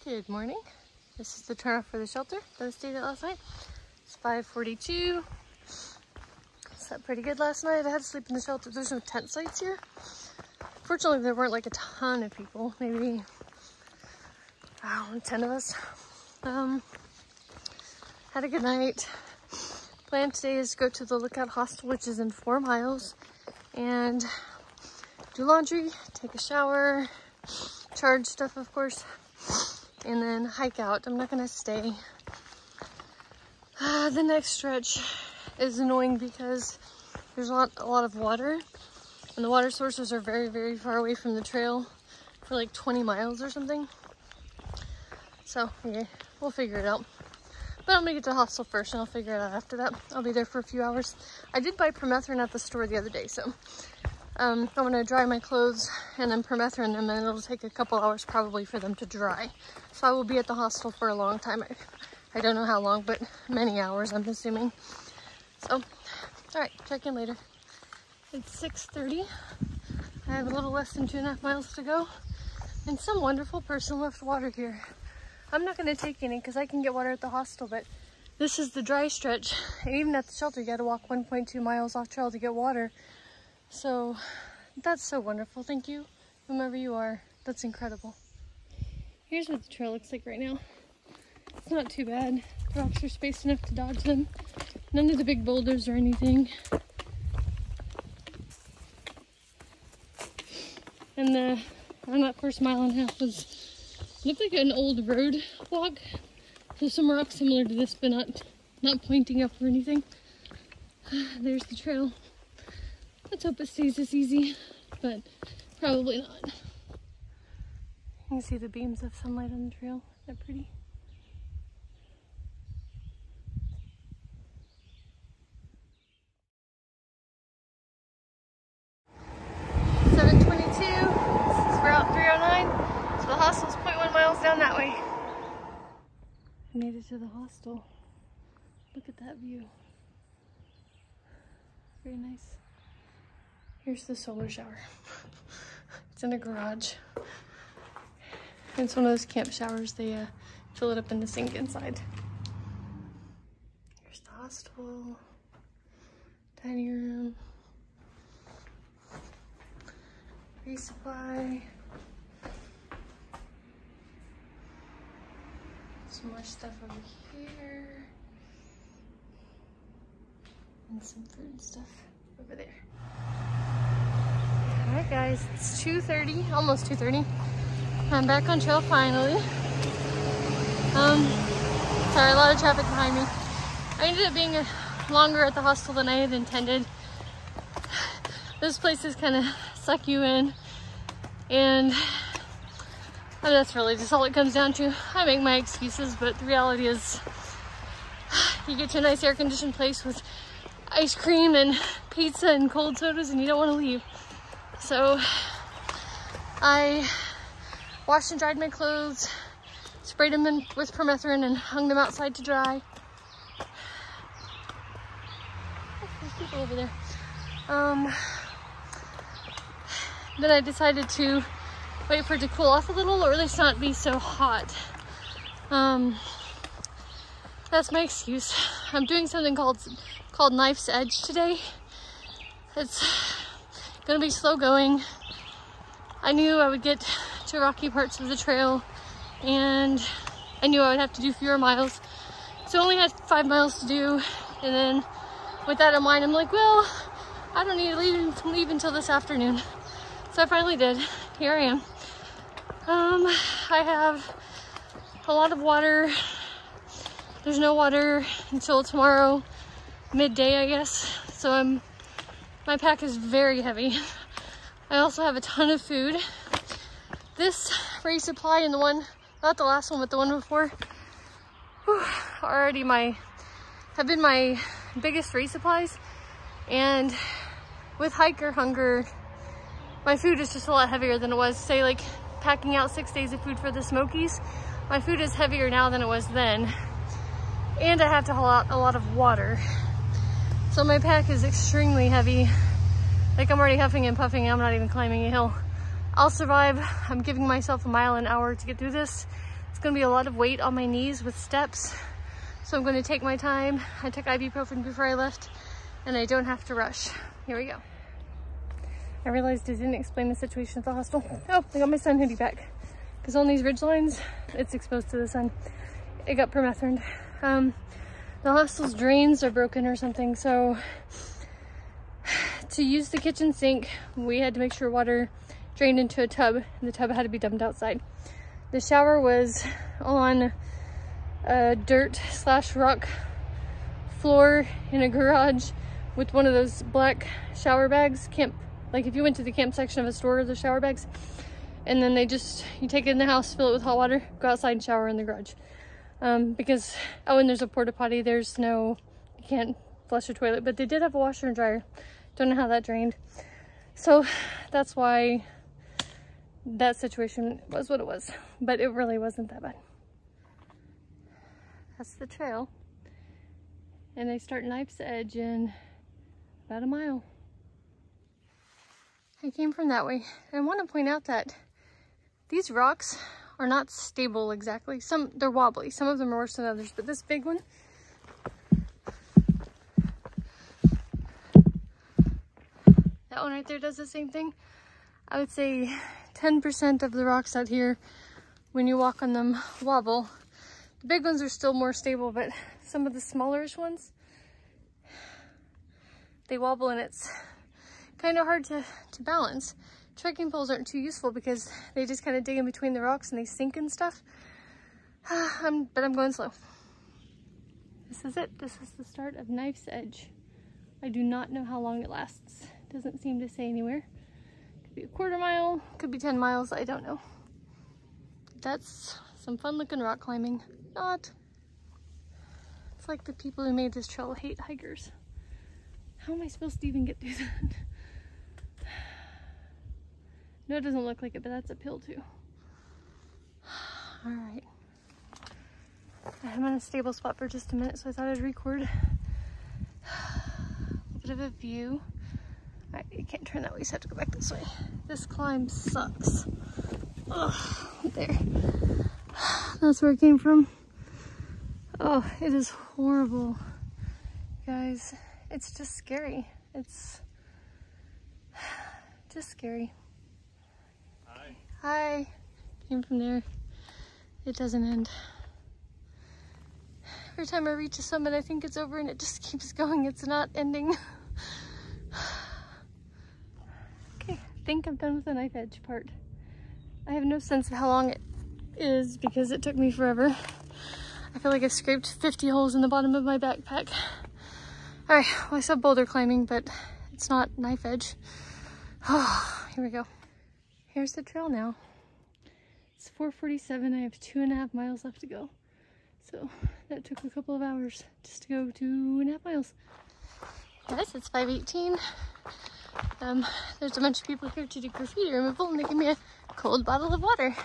Good morning. This is the turnoff for the shelter that I stayed at last night. It's 5:42. Slept pretty good last night. I had to sleep in the shelter. There's no tent sites here. Fortunately, there weren't like a ton of people. Maybe, I don't know, 10 of us. Had a good night. Plan today is to go to the Lookout Hostel, which is in 4 miles, and do laundry, take a shower, charge stuff, of course, and then hike out. I'm not gonna stay. The next stretch is annoying because there's a lot of water, and the water sources are very, very far away from the trail for like 20 miles or something. So yeah, we'll figure it out. But I'm gonna get to the hostel first and I'll figure it out after that. I'll be there for a few hours. I did buy permethrin at the store the other day, so I'm gonna dry my clothes and then permethrin them, and it'll take a couple hours probably for them to dry. So I will be at the hostel for a long time. I don't know how long, but many hours, I'm assuming. So, all right, check in later. It's 6:30. I have a little less than 2.5 miles to go, and some wonderful person left water here. I'm not gonna take any because I can get water at the hostel, but this is the dry stretch. And even at the shelter, you gotta walk 1.2 miles off trail to get water. So that's so wonderful. Thank you, whomever you are. That's incredible. Here's what the trail looks like right now. It's not too bad. The rocks are spaced enough to dodge them. None of the big boulders or anything. And on that first mile and a half looked like an old road walk. So some rocks similar to this, but not pointing up or anything. There's the trail. Let's hope it stays this easy, but probably not. You can see the beams of sunlight on the trail. They're pretty. The hostel's 0.1 miles down that way. I made it to the hostel. Look at that view. Very nice. Here's the solar shower. It's in a garage. It's one of those camp showers. They fill it up in the sink inside. Here's the hostel. Dining room. Resupply. Some more stuff over here, and some food stuff over there. All right, guys, it's 2:30, almost 2:30. I'm back on trail finally. Sorry, a lot of traffic behind me. I ended up being longer at the hostel than I had intended. Those places kind of suck you in, and that's really just all it comes down to. I make my excuses, but the reality is you get to a nice air-conditioned place with ice cream and pizza and cold sodas and you don't want to leave. So I washed and dried my clothes, sprayed them in with permethrin and hung them outside to dry. There's people over there. Then I decided to wait for it to cool off a little, or at least not be so hot. That's my excuse. I'm doing something called Knife's Edge today. It's gonna be slow going. I knew I would get to rocky parts of the trail, and I knew I would have to do fewer miles. So I only had 5 miles to do, and then with that in mind, I'm like, well, I don't need to leave until this afternoon. So I finally did. Here I am. I have a lot of water. There's no water until tomorrow midday, I guess. So my pack is very heavy. I also have a ton of food. This resupply and the one, not the last one, but the one before, already have been my biggest resupplies. And with hiker hunger, my food is just a lot heavier than it was, say, like packing out 6 days of food for the Smokies. My food is heavier now than it was then. And I have to haul out a lot of water. So my pack is extremely heavy. Like, I'm already huffing and puffing and I'm not even climbing a hill. I'll survive. I'm giving myself a mile an hour to get through this. It's gonna be a lot of weight on my knees with steps. So I'm gonna take my time. I took ibuprofen before I left and I don't have to rush. Here we go. I realized I didn't explain the situation at the hostel. Oh, I got my sun hoodie back. Because on these ridge lines, it's exposed to the sun. It got permethrined. The hostel's drains are broken or something, so to use the kitchen sink, we had to make sure water drained into a tub, and the tub had to be dumped outside. The shower was on a dirt/rock floor in a garage with one of those black shower bags, like if you went to the camp section of a store, the shower bags, and then you take it in the house, fill it with hot water, go outside and shower in the garage. Because, oh, and there's a porta potty, you can't flush a toilet, but they did have a washer and dryer. Don't know how that drained. So that's why that situation was what it was, but it really wasn't that bad. That's the trail. And I start Knife's Edge in about a mile. I came from that way. I want to point out that these rocks are not stable exactly. They're wobbly. Some of them are worse than others, but this big one, that one right there does the same thing. I would say 10% of the rocks out here, when you walk on them, wobble. The big ones are still more stable, but some of the smallerish ones, they wobble and it's kind of hard to balance. Trekking poles aren't too useful because they just kind of dig in between the rocks and they sink and stuff. But I'm going slow. This is it. This is the start of Knife's Edge. I do not know how long it lasts. It doesn't seem to say anywhere. Could be a quarter mile, could be 10 miles, I don't know. That's some fun looking rock climbing. Not. It's like the people who made this trail hate hikers. How am I supposed to even get through that? No, it doesn't look like it, but that's uphill too. All right. I'm in a stable spot for just a minute, so I thought I'd record a bit of a view. All right, you can't turn that way, so I have to go back this way. This climb sucks. Ugh, there. That's where it came from. Oh, it is horrible. Guys, it's just scary. It's just scary. Hi. Came from there. It doesn't end. Every time I reach a summit, I think it's over and it just keeps going. It's not ending. Okay, I think I'm done with the Knife Edge part. I have no sense of how long it is because it took me forever. I feel like I scraped 50 holes in the bottom of my backpack. All right, well, I said boulder climbing, but it's not Knife Edge. Oh, here we go. Here's the trail now. It's 4:47. I have 2.5 miles left to go. So that took a couple of hours just to go 2.5 miles. Guys, it's 5:18. There's a bunch of people here to do graffiti removal and they give me a cold bottle of water.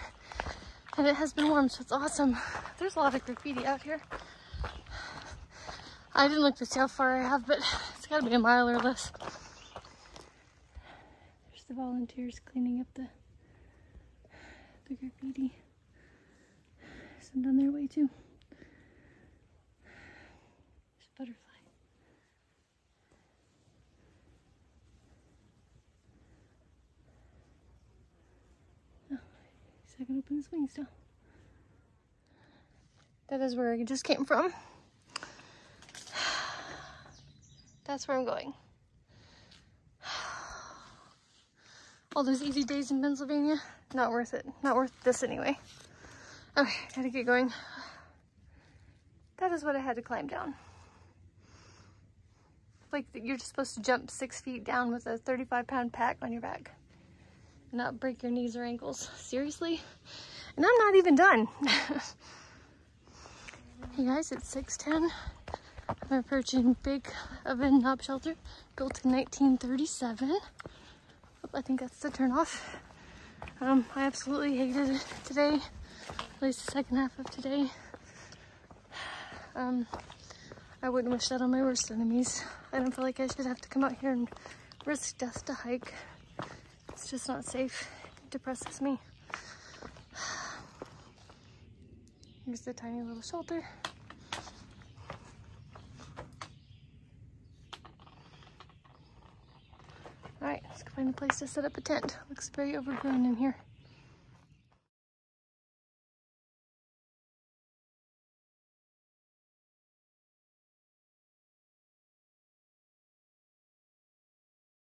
And it has been warm, so it's awesome. There's a lot of graffiti out here. I didn't look to see how far I have, but it's gotta be a mile or less. There's the volunteers cleaning up the graffiti. Some on their way too. There's a butterfly. Oh, he's not gonna open his wings now. That is where I just came from. That's where I'm going. All those easy days in Pennsylvania, not worth it. Not worth this anyway. Okay, gotta get going. That is what I had to climb down. Like, you're just supposed to jump 6 feet down with a 35-pound pack on your back and not break your knees or ankles. Seriously? And I'm not even done. Hey guys, it's 6:10. I'm approaching Big Oven Knob Shelter, built in 1937. I think that's the turnoff. I absolutely hated it today, at least the second half of today. I wouldn't wish that on my worst enemies. I don't feel like I should have to come out here and risk death to hike. It's just not safe. It depresses me. Here's the tiny little shelter. All right, let's go find a place to set up a tent. Looks very overgrown in here.